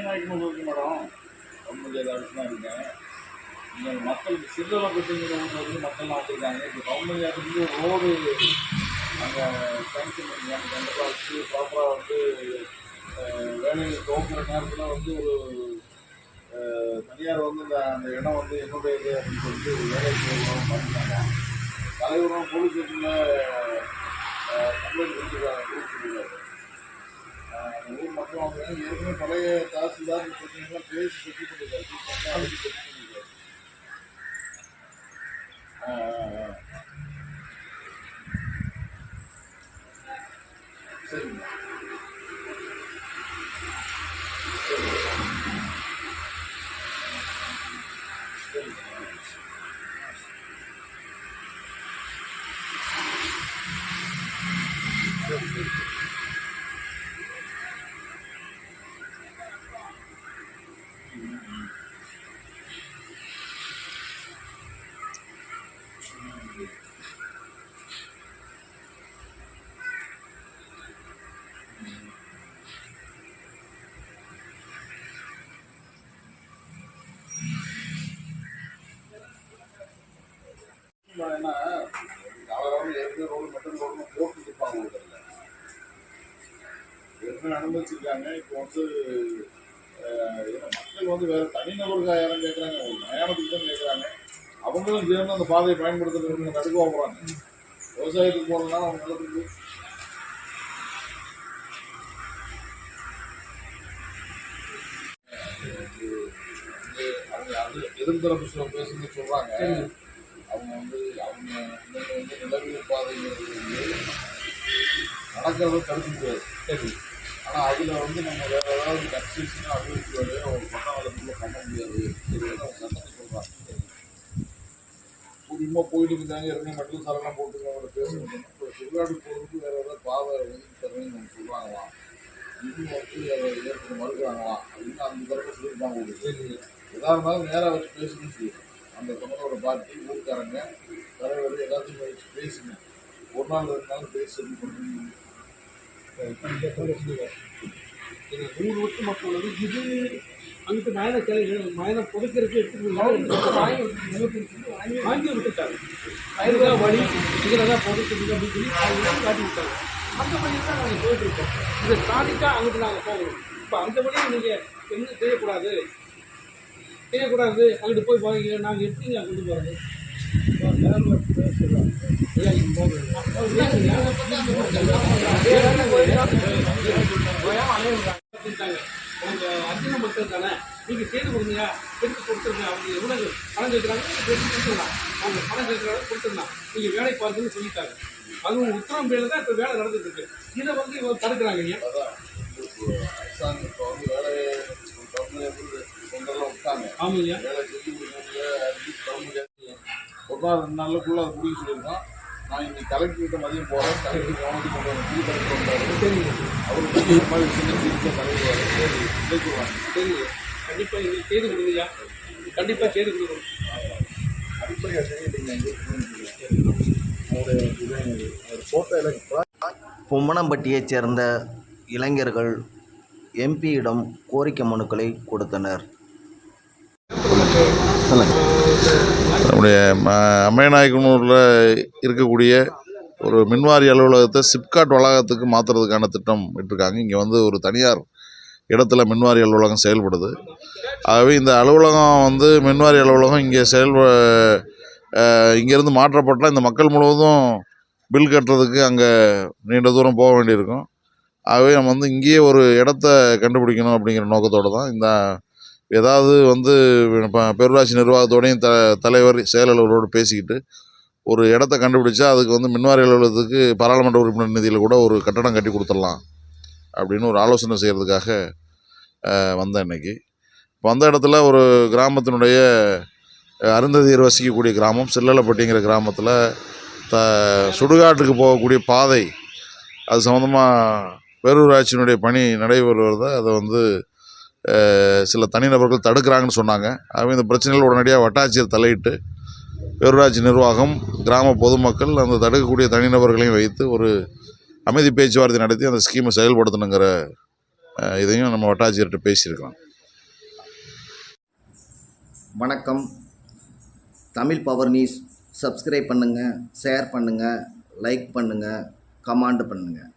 நாயக்கனூர் இருக்கு madam. Government ஆஃபீஸ்லாம் இருக்கேன். நீங்கள் மக்களுக்கு சில்லறை பிரச்சனைகள் வந்து மக்கள்லாம் வந்திருக்காங்க. இப்போ கவர்மெண்ட் ஆஃபீஸ்லேருந்து ஒரு ரோடு அங்கே சேங்ஷன் பண்ணிருக்காங்க. கண்டிப்பாக வச்சு ப்ராப்பராக வந்து வேலையை துவங்குற நேரத்தில் வந்து ஒரு தனியார் வந்து அந்த இடம் வந்து என்னுடையது அப்படின்னு சொல்லிட்டு ஒரு வேலை பண்ணிட்டாங்க. தலைவரும் போலீஸ் ஸ்டேஷனில் கம்ப்ளைண்ட் கொடுத்துருக்காரு. ஊர் மக்கள் அவங்க ஏற்கனவே பழைய தாசில்தார் பிரச்சனைகள்லாம் பேசி செட்டில் பண்ணியிருக்காரு. சரிங்க. ஏன்னா காலகாலம் ஏற்கனவே ரோடு மெட்டல் ரோடு போட்டு இருப்பாங்க. உங்களுக்கு ஏற்கனவே அனுமதிச்சிருக்காங்க. இப்போ வந்து மக்கள் வந்து வேற தனிநபருக்காக யாரும் கேட்குறாங்க, ஒரு மயானத்துக்கு தான் கேட்குறாங்க. அவங்களும் சேர்ந்து அந்த பாதையை பயன்படுத்துறதுக்கு தடுக்க போகிறாங்க. விவசாயத்துக்கு போகிறதுனால அவங்க நிலத்துக்கு அவங்க அது எதிர்த்தரப்பு பேசுன்னு சொல்கிறாங்க. அவங்க வந்து நிலவியல் பாதைங்கிறது வந்து நடக்கிறத தடுக்க முடியாது. சரி. ஆனால் அதில் வந்து நம்ம வேற ஏதாவது கன்ஸ்ட்ரக்ஷனாக அபிவிருத்தி வரையோ ஒரு பட்ட வளர்ச்சியில் பண்ண முடியாது. இது வந்து அவங்க சட்டத்தை சொல்கிறாங்க. புதுமாக போயிட்டு இருந்தாங்க. ஏற்கனவே மட்டும் சரணம் போட்டுருங்க அவங்கள பேசணும். இப்போ சுடுகாடு போகிறதுக்கு வேறு ஏதாவது பாதை ஒதுக்கி தரணும்னு நம்ம சொல்கிறாங்களாம். இது வந்து அதை ஏற்க மறுக்கிறாங்களாம் அப்படின்னு அந்த தரப்பு சொல்லியிருப்பாங்க. உங்களுக்கு எதாக இருந்தாலும் நேராக வச்சு பேசணும்னு சொல்லிடுறோம். அந்த தமிழோட பார்ட்டி ஊருக்காரங்க தலைவர் எல்லாத்தையும் வச்சு பேசுங்க. ஒரு நாள் 2 நாள் பேசி சொல்லி பண்ணுங்க. 3 வருஷம் மக்கள் வந்து இது அங்கிட்டு மயனை மயனை புதைக்கிறதுக்கு எடுத்துட்டு வாங்கி விட்டுட்டாங்க. வயதுதான் வழி இதில் தான் புதைக்கிறது அப்படின்னு சொல்லி அவங்க காட்டி விட்டாங்க. அந்த வழியில் தான் நாங்கள் போயிட்டு இருக்கோம். இதை தாண்டிட்டா அங்கிட்டு நாங்கள் போகணும். இப்போ அந்த வழியை நீங்கள் என்ன செய்யக்கூடாது அங்கிட்டு போய் வாங்க. நாங்கள் எப்படிங்க கொண்டு போகிறது? அவங்க அர்ஜுன மக்கள் தானே, நீங்கள் செய்து கொடுங்க, எடுத்து கொடுத்துருங்க. அவங்க எவ்வளோ பணம் கேட்குறாங்க எடுத்து கொடுத்துடலாம். அவங்க பணம் கேட்குறாங்க கொடுத்துடலாம். நீங்கள் வேலை பார்த்துன்னு சொல்லிட்டாங்க. அதுவும் உத்தரம் பேர் தான் இப்போ வேலை நடந்துட்டு இருக்கு. இதை வந்து இவங்க தடுக்கிறாங்க. அரசாங்கம் இப்போ வந்து வேலையை விட்டாங்க. ஆமாங்க. வேலை செஞ்சு ஒரு நாள் 2 நாளுக்குள்ள அதை முடிக்க சொல்லியிருக்கோம். நான் இன்னைக்கு கலெக்டர்கிட்ட மதியம் போகிறேன். கலெக்டர் கவனத்துக்கு கொண்டு வர புது கலெக்டர் வந்தாரு. சரிங்க. அவருக்கு இந்த மாதிரி சின்ன சிகிச்சை தலைவர் சரி சொல்லுவாங்க. சரிங்க. கண்டிப்பாக நீங்கள் செய்து கொடுங்கய்யா. கண்டிப்பாக செய்து கொடுக்கணும். அடிப்படையாக செய்யறீங்க. பொம்மனம்பட்டியைச் சேர்ந்த இளைஞர்கள் எம்பியிடம் கோரிக்கை மனுக்களை கொடுத்தனர். நம்முடைய அம்மையநாயக்கனூரில் இருக்கக்கூடிய ஒரு மின்வாரி அலுவலகத்தை சிப்காட் வளாகத்துக்கு மாற்றுறதுக்கான திட்டம் விட்டுருக்காங்க. இங்கே வந்து ஒரு தனியார் இடத்துல மின்வாரி அலுவலகம் செயல்படுது. ஆகவே இந்த அலுவலகம் வந்து மின்வாரி அலுவலகம் இங்கே இங்கேருந்து மாற்றப்பட்டால் இந்த மக்கள் முழுவதும் பில் கட்டுறதுக்கு அங்கே நீண்ட தூரம் போக வேண்டியிருக்கும். ஆகவே நம்ம வந்து இங்கேயே ஒரு இடத்த கண்டுபிடிக்கணும் அப்படிங்கிற நோக்கத்தோடு தான் இந்த ஏதாவது வந்து பேரூராட்சி நிர்வாகத்தோடையும் தலைவர் செயலாளரோடு பேசிக்கிட்டு ஒரு இடத்த கண்டுபிடிச்சா அதுக்கு வந்து மின்வாரி அலுவலகத்துக்கு பாராளுமன்ற உறுப்பினர் நிதியில் கூட ஒரு கட்டடம் கட்டி கொடுத்துடலாம் அப்படின்னு ஒரு ஆலோசனை செய்கிறதுக்காக வந்தேன் இன்றைக்கி. வந்த இடத்துல ஒரு கிராமத்தினுடைய அருந்ததியர் வசிக்கக்கூடிய கிராமம் சில்லலப்பட்டிங்கிற கிராமத்தில் சுடுகாட்டுக்கு போகக்கூடிய பாதை அது சம்மந்தமாக பேரூராட்சியினுடைய பணி நடைபெறுவதை அதை வந்து சில தனிநபர்கள் தடுக்கிறாங்கன்னு சொன்னாங்க. ஆகவே இந்த பிரச்சனைகள் உடனடியாக வட்டாட்சியர் தலையிட்டு பேரூராட்சி நிர்வாகம் கிராம பொதுமக்கள் அந்த தடுக்கக்கூடிய தனிநபர்களையும் வைத்து ஒரு அமைதி பேச்சுவார்த்தை நடத்தி அந்த ஸ்கீமை செயல்படுத்தணுங்கிற இதையும் நம்ம வட்டாட்சியர்கிட்ட பேசியிருக்கிறோம். வணக்கம். தமிழ் பவர் நியூஸ் சப்ஸ்கிரைப் பண்ணுங்கள், ஷேர் பண்ணுங்கள், லைக் பண்ணுங்கள், கமெண்ட் பண்ணுங்கள்.